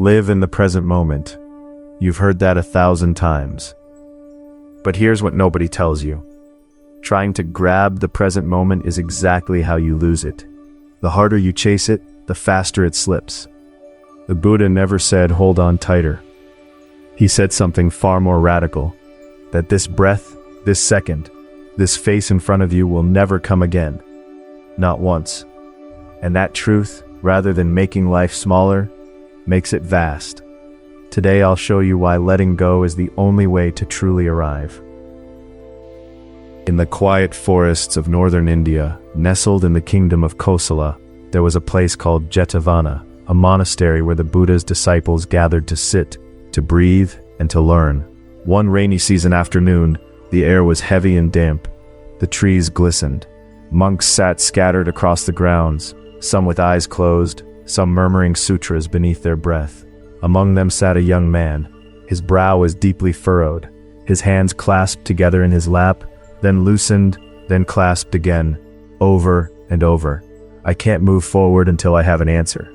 Live in the present moment. You've heard that 1,000 times. But here's what nobody tells you. Trying to grab the present moment is exactly how you lose it. The harder you chase it, the faster it slips. The Buddha never said, hold on tighter. He said something far more radical, that this breath, this second, this face in front of you will never come again. Not once. And that truth, rather than making life smaller, makes it vast. Today I'll show you why letting go is the only way to truly arrive. In the quiet forests of northern India, nestled in the kingdom of Kosala, there was a place called Jetavana, a monastery where the Buddha's disciples gathered to sit, to breathe, and to learn. One rainy season afternoon, the air was heavy and damp. The trees glistened. Monks sat scattered across the grounds, some with eyes closed, some murmuring sutras beneath their breath. Among them sat a young man. His brow was deeply furrowed, his hands clasped together in his lap, then loosened, then clasped again, over and over. I can't move forward until I have an answer.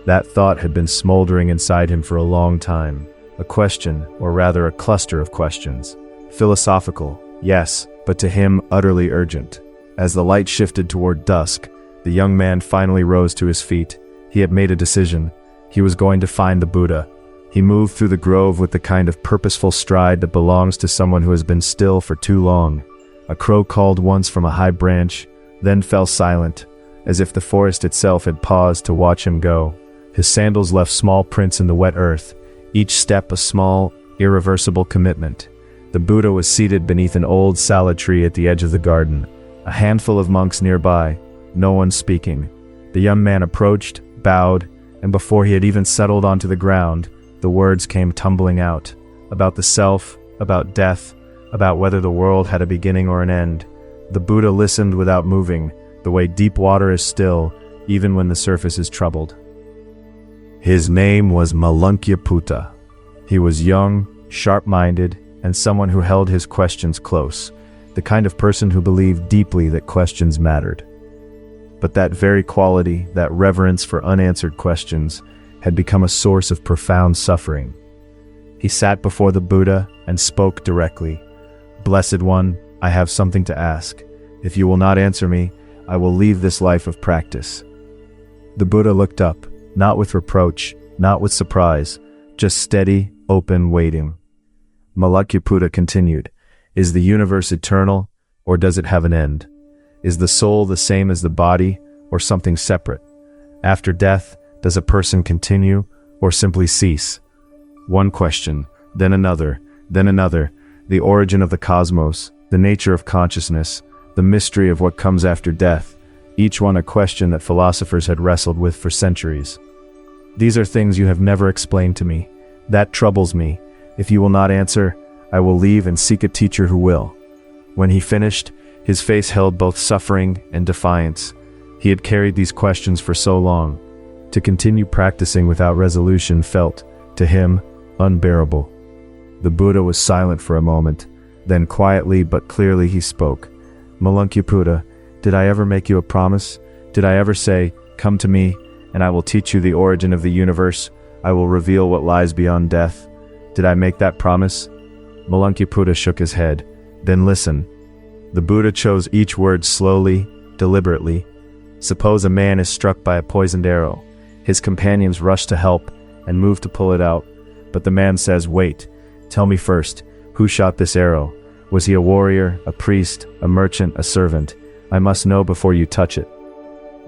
That thought had been smoldering inside him for a long time. A question, or rather a cluster of questions. Philosophical, yes, but to him utterly urgent. As the light shifted toward dusk, the young man finally rose to his feet. He had made a decision. He was going to find the Buddha. He moved through the grove with the kind of purposeful stride that belongs to someone who has been still for too long. A crow called once from a high branch, then fell silent, as if the forest itself had paused to watch him go. His sandals left small prints in the wet earth, each step a small, irreversible commitment. The Buddha was seated beneath an old salad tree at the edge of the garden, a handful of monks nearby, no one speaking. The young man approached, bowed, and before he had even settled onto the ground, the words came tumbling out, about the self, about death, about whether the world had a beginning or an end. The Buddha listened without moving, the way deep water is still, even when the surface is troubled. His name was Malankya-Putta. He was young, sharp-minded, and someone who held his questions close, the kind of person who believed deeply that questions mattered. But that very quality, that reverence for unanswered questions, had become a source of profound suffering. He sat before the Buddha and spoke directly. Blessed One, I have something to ask. If you will not answer me, I will leave this life of practice. The Buddha looked up, not with reproach, not with surprise, just steady, open waiting. Malankya-Putta continued, Is the universe eternal, or does it have an end? Is the soul the same as the body, or something separate? After death, does a person continue, or simply cease? One question, then another, the origin of the cosmos, the nature of consciousness, the mystery of what comes after death, each one a question that philosophers had wrestled with for centuries. These are things you have never explained to me. That troubles me. If you will not answer, I will leave and seek a teacher who will. When he finished, his face held both suffering and defiance. He had carried these questions for so long. To continue practicing without resolution felt, to him, unbearable. The Buddha was silent for a moment. Then quietly but clearly he spoke. Malankya-Putta, did I ever make you a promise? Did I ever say, come to me, and I will teach you the origin of the universe? I will reveal what lies beyond death. Did I make that promise? Malankya-Putta shook his head. Then listen. The Buddha chose each word slowly, deliberately. Suppose a man is struck by a poisoned arrow. His companions rush to help and move to pull it out. But the man says, wait, tell me first, who shot this arrow? Was he a warrior, a priest, a merchant, a servant? I must know before you touch it.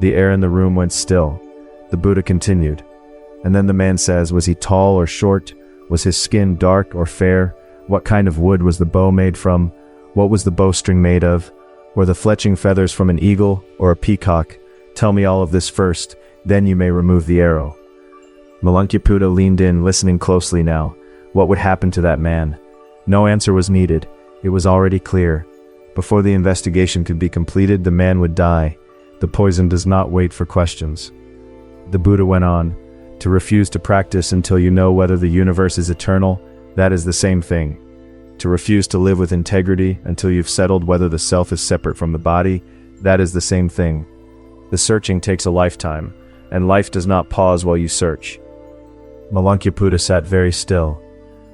The air in the room went still. The Buddha continued. And then the man says, was he tall or short? Was his skin dark or fair? What kind of wood was the bow made from? What was the bowstring made of? Were the fletching feathers from an eagle or a peacock? Tell me all of this first, then you may remove the arrow. Malankya-Putta leaned in, listening closely now. What would happen to that man? No answer was needed. It was already clear. Before the investigation could be completed, the man would die. The poison does not wait for questions. The Buddha went on. To refuse to practice until you know whether the universe is eternal, that is the same thing. To refuse to live with integrity until you've settled whether the self is separate from the body, that is the same thing. The searching takes a lifetime, and life does not pause while you search. Malankya sat very still.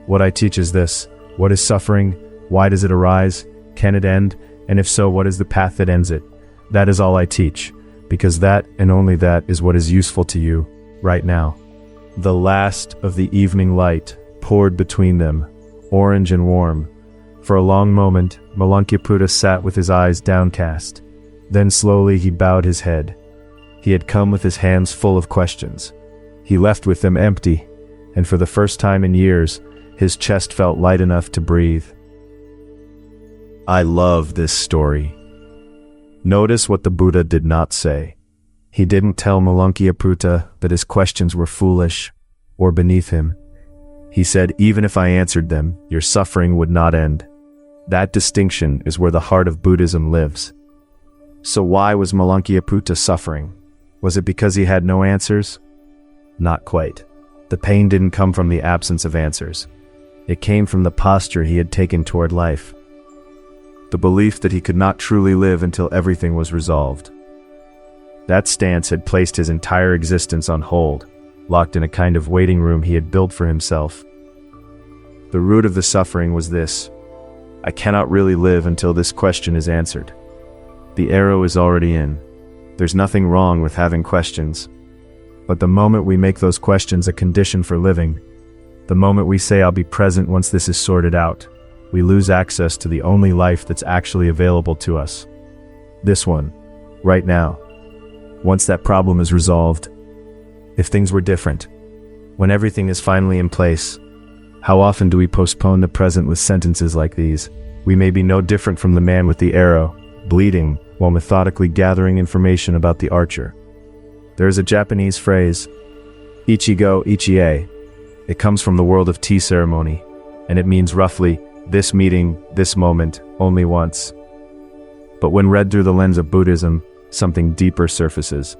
What I teach is this: what is suffering? Why does it arise? Can it end? And if so, what is the path that ends it? That is all I teach, because that and only that is what is useful to you right now. The last of the evening light poured between them, orange and warm. For a long moment, Malankya sat with his eyes downcast. Then slowly he bowed his head. He had come with his hands full of questions. He left with them empty, and for the first time in years, his chest felt light enough to breathe. I love this story. Notice what the Buddha did not say. He didn't tell Malankya that his questions were foolish or beneath him. He said, even if I answered them, your suffering would not end. That distinction is where the heart of Buddhism lives. So why was Malankya suffering? Was it because he had no answers? Not quite. The pain didn't come from the absence of answers. It came from the posture he had taken toward life. The belief that he could not truly live until everything was resolved. That stance had placed his entire existence on hold, locked in a kind of waiting room he had built for himself. The root of the suffering was this: I cannot really live until this question is answered. The arrow is already in. There's nothing wrong with having questions. But the moment we make those questions a condition for living, the moment we say I'll be present once this is sorted out, we lose access to the only life that's actually available to us. This one, right now. Once that problem is resolved, if things were different, when everything is finally in place, how often do we postpone the present with sentences like these? We may be no different from the man with the arrow, bleeding, while methodically gathering information about the archer. There is a Japanese phrase, ichi-go, ichi-e. It comes from the world of tea ceremony, and it means roughly, this meeting, this moment, only once. But when read through the lens of Buddhism, something deeper surfaces.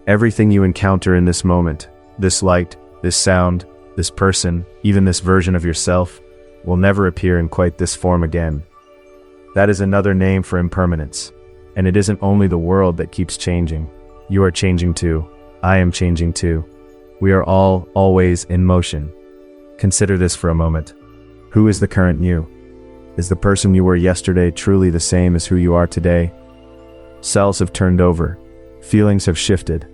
Everything you encounter in this moment, this light, this sound, this person, even this version of yourself, will never appear in quite this form again. That is another name for impermanence. And it isn't only the world that keeps changing. You are changing too. I am changing too. We are all, always, in motion. Consider this for a moment. Who is the current you? Is the person you were yesterday truly the same as who you are today? Cells have turned over. Feelings have shifted.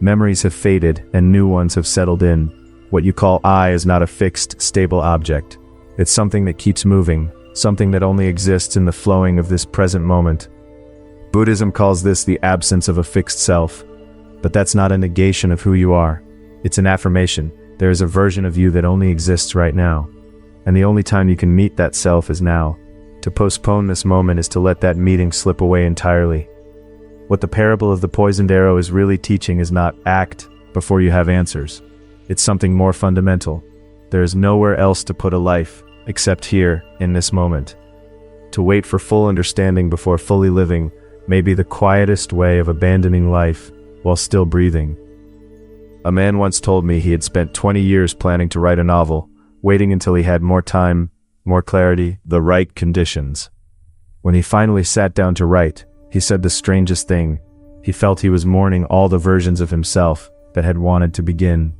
Memories have faded and new ones have settled in. What you call I is not a fixed, stable object. It's something that keeps moving, something that only exists in the flowing of this present moment. Buddhism calls this the absence of a fixed self. But that's not a negation of who you are. It's an affirmation. There is a version of you that only exists right now. And the only time you can meet that self is now. To postpone this moment is to let that meeting slip away entirely. What the parable of the poisoned arrow is really teaching is not act before you have answers. It's something more fundamental. There is nowhere else to put a life, except here, in this moment. To wait for full understanding before fully living may be the quietest way of abandoning life while still breathing. A man once told me he had spent 20 years planning to write a novel, waiting until he had more time, more clarity, the right conditions. When he finally sat down to write, he said the strangest thing. He felt he was mourning all the versions of himself that had wanted to begin.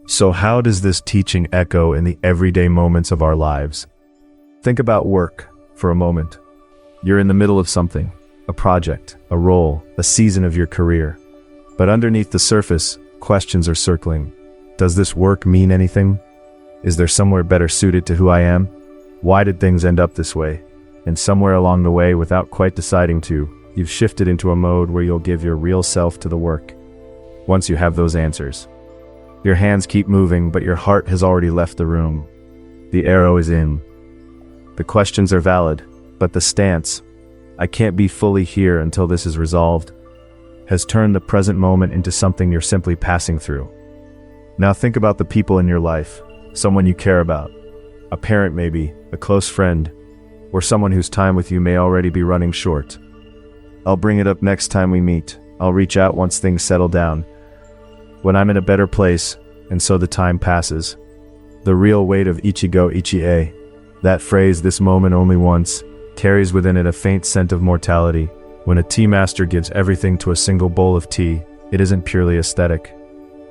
So how does this teaching echo in the everyday moments of our lives? Think about work for a moment. You're in the middle of something, a project, a role, a season of your career. But underneath the surface, questions are circling. Does this work mean anything? Is there somewhere better suited to who I am? Why did things end up this way? And somewhere along the way, without quite deciding to, you've shifted into a mode where you'll give your real self to the work. Once you have those answers, your hands keep moving, but your heart has already left the room. The arrow is in. The questions are valid, but the stance, I can't be fully here until this is resolved, has turned the present moment into something you're simply passing through. Now think about the people in your life, someone you care about, a parent maybe, a close friend, or someone whose time with you may already be running short. I'll bring it up next time we meet. I'll reach out once things settle down, when I'm in a better place, and so the time passes. The real weight of ichi-go, ichi-e, that phrase, this moment only once, carries within it a faint scent of mortality. When a tea master gives everything to a single bowl of tea, it isn't purely aesthetic.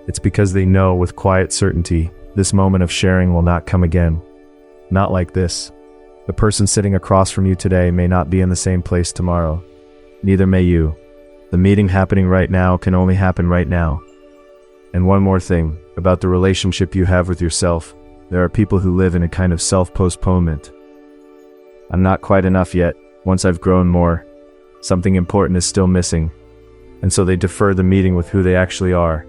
It's because they know with quiet certainty this moment of sharing will not come again. Not like this. The person sitting across from you today may not be in the same place tomorrow. Neither may you. The meeting happening right now can only happen right now. And one more thing about the relationship you have with yourself. There are people who live in a kind of self-postponement. I'm not quite enough yet. Once I've grown more, something important is still missing. And so they defer the meeting with who they actually are.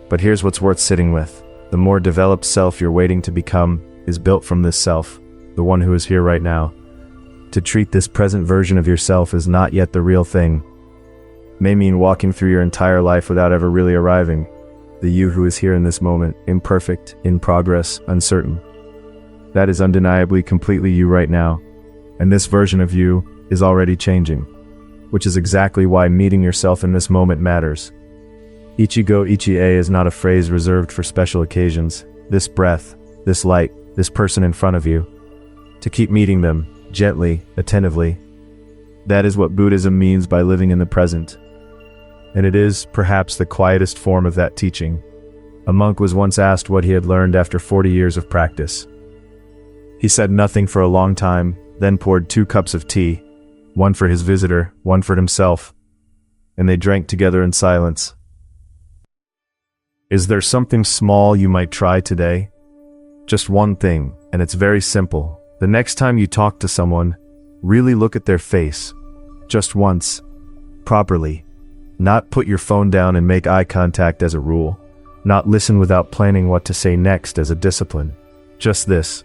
But here's what's worth sitting with. The more developed self you're waiting to become is built from this self, the one who is here right now. To treat this present version of yourself as not yet the real thing may mean walking through your entire life without ever really arriving. The you who is here in this moment, imperfect, in progress, uncertain. That is undeniably completely you right now. And this version of you is already changing, which is exactly why meeting yourself in this moment matters. Ichi-go, ichi-e is not a phrase reserved for special occasions. This breath, this light, this person in front of you. To keep meeting them, gently, attentively. That is what Buddhism means by living in the present. And it is, perhaps, the quietest form of that teaching. A monk was once asked what he had learned after 40 years of practice. He said nothing for a long time, then poured 2 cups of tea, one for his visitor, one for himself, and they drank together in silence. Is there something small you might try today? Just one thing, and it's very simple. The next time you talk to someone, really look at their face. Just once. Properly. Not put your phone down and make eye contact as a rule. Not listen without planning what to say next as a discipline. Just this.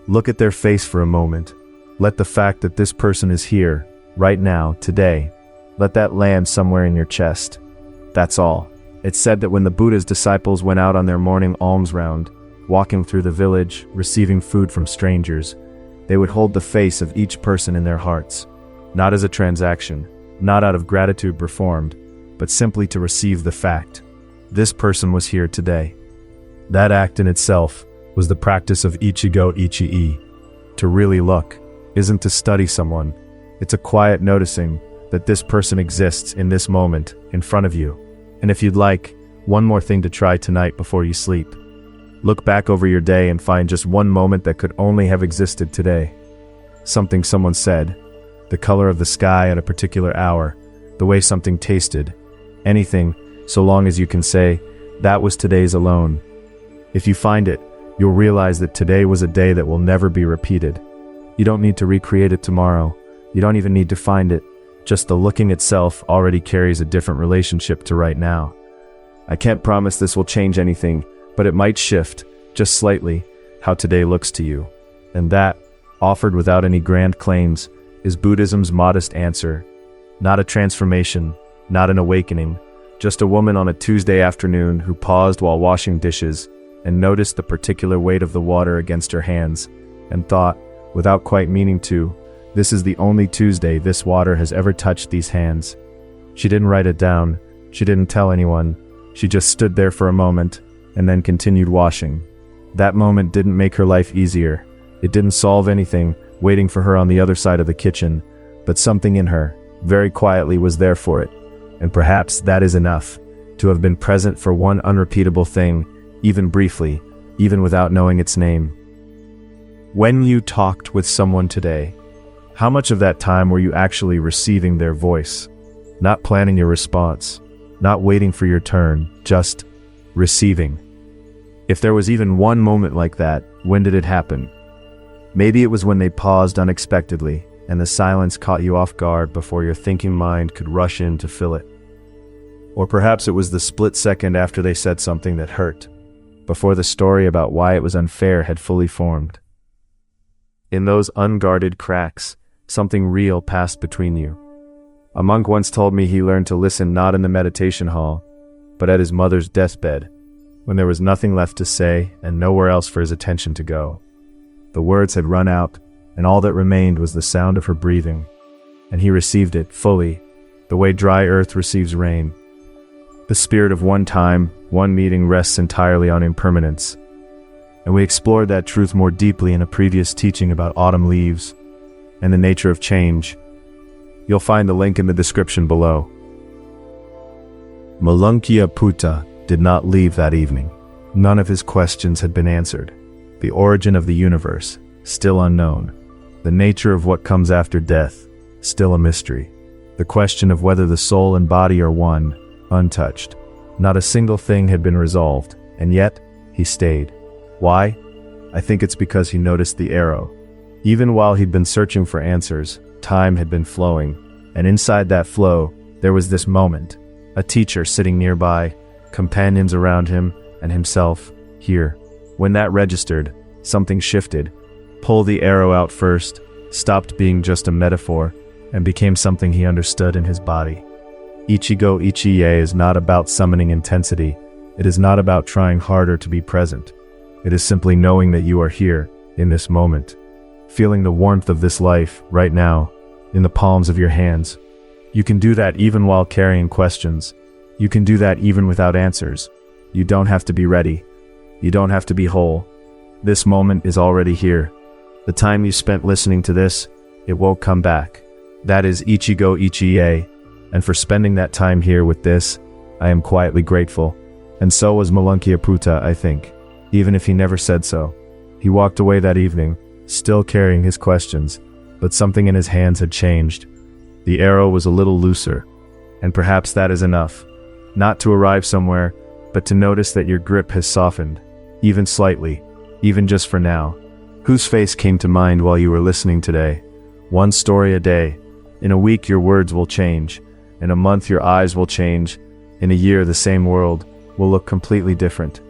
Look at their face for a moment. Let the fact that this person is here, right now, today, let that land somewhere in your chest. That's all. It's said that when the Buddha's disciples went out on their morning alms round, walking through the village, receiving food from strangers, they would hold the face of each person in their hearts, not as a transaction, not out of gratitude performed, but simply to receive the fact. This person was here today. That act in itself was the practice of ichi-go, ichi-e. To really look isn't to study someone. It's a quiet noticing that this person exists in this moment, in front of you. And if you'd like, one more thing to try tonight before you sleep. Look back over your day and find just one moment that could only have existed today. Something someone said, the color of the sky at a particular hour, the way something tasted, anything, so long as you can say, that was today's alone. If you find it, you'll realize that today was a day that will never be repeated. You don't need to recreate it tomorrow. You don't even need to find it. Just the looking itself already carries a different relationship to right now. I can't promise this will change anything, but it might shift, just slightly, how today looks to you. And that, offered without any grand claims, is Buddhism's modest answer. Not a transformation, not an awakening, just a woman on a Tuesday afternoon who paused while washing dishes and noticed the particular weight of the water against her hands, and thought, without quite meaning to, this is the only Tuesday this water has ever touched these hands. She didn't write it down, she didn't tell anyone, she just stood there for a moment, and then continued washing. That moment didn't make her life easier. It didn't solve anything waiting for her on the other side of the kitchen, but something in her, very quietly, was there for it. And perhaps that is enough, to have been present for one unrepeatable thing, even briefly, even without knowing its name. When you talked with someone today, how much of that time were you actually receiving their voice? Not planning your response, not waiting for your turn, just receiving. If there was even one moment like that, when did it happen? Maybe it was when they paused unexpectedly, and the silence caught you off guard before your thinking mind could rush in to fill it. Or perhaps it was the split second after they said something that hurt, before the story about why it was unfair had fully formed. In those unguarded cracks, something real passed between you. A monk once told me he learned to listen not in the meditation hall, but at his mother's deathbed, when there was nothing left to say and nowhere else for his attention to go. The words had run out, and all that remained was the sound of her breathing, and he received it fully, the way dry earth receives rain. The spirit of one time, one meeting rests entirely on impermanence, and we explored that truth more deeply in a previous teaching about autumn leaves and the nature of change. You'll find the link in the description below. Malunkia Putta, did not leave that evening. None of his questions had been answered. The origin of the universe, still unknown. The nature of what comes after death, still a mystery. The question of whether the soul and body are one, untouched. Not a single thing had been resolved, and yet, he stayed. Why? I think it's because he noticed the arrow. Even while he'd been searching for answers, time had been flowing, and inside that flow, there was this moment. A teacher sitting nearby, companions around him, and himself, here. When that registered, something shifted. Pull the arrow out first, stopped being just a metaphor, and became something he understood in his body. Ichi-go, ichi-e is not about summoning intensity. It is not about trying harder to be present. It is simply knowing that you are here, in this moment. Feeling the warmth of this life, right now, in the palms of your hands. You can do that even while carrying questions. You can do that even without answers. You don't have to be ready. You don't have to be whole. This moment is already here. The time you spent listening to this, it won't come back. That is ichi-go, ichi-e, and for spending that time here with this, I am quietly grateful. And so was Malunkyaputta, I think, even if he never said so. He walked away that evening, still carrying his questions, but something in his hands had changed. The arrow was a little looser, and perhaps that is enough. Not to arrive somewhere, but to notice that your grip has softened, even slightly, even just for now. Whose face came to mind while you were listening today? One story a day. In a week your words will change. In a month your eyes will change. In a year the same world will look completely different.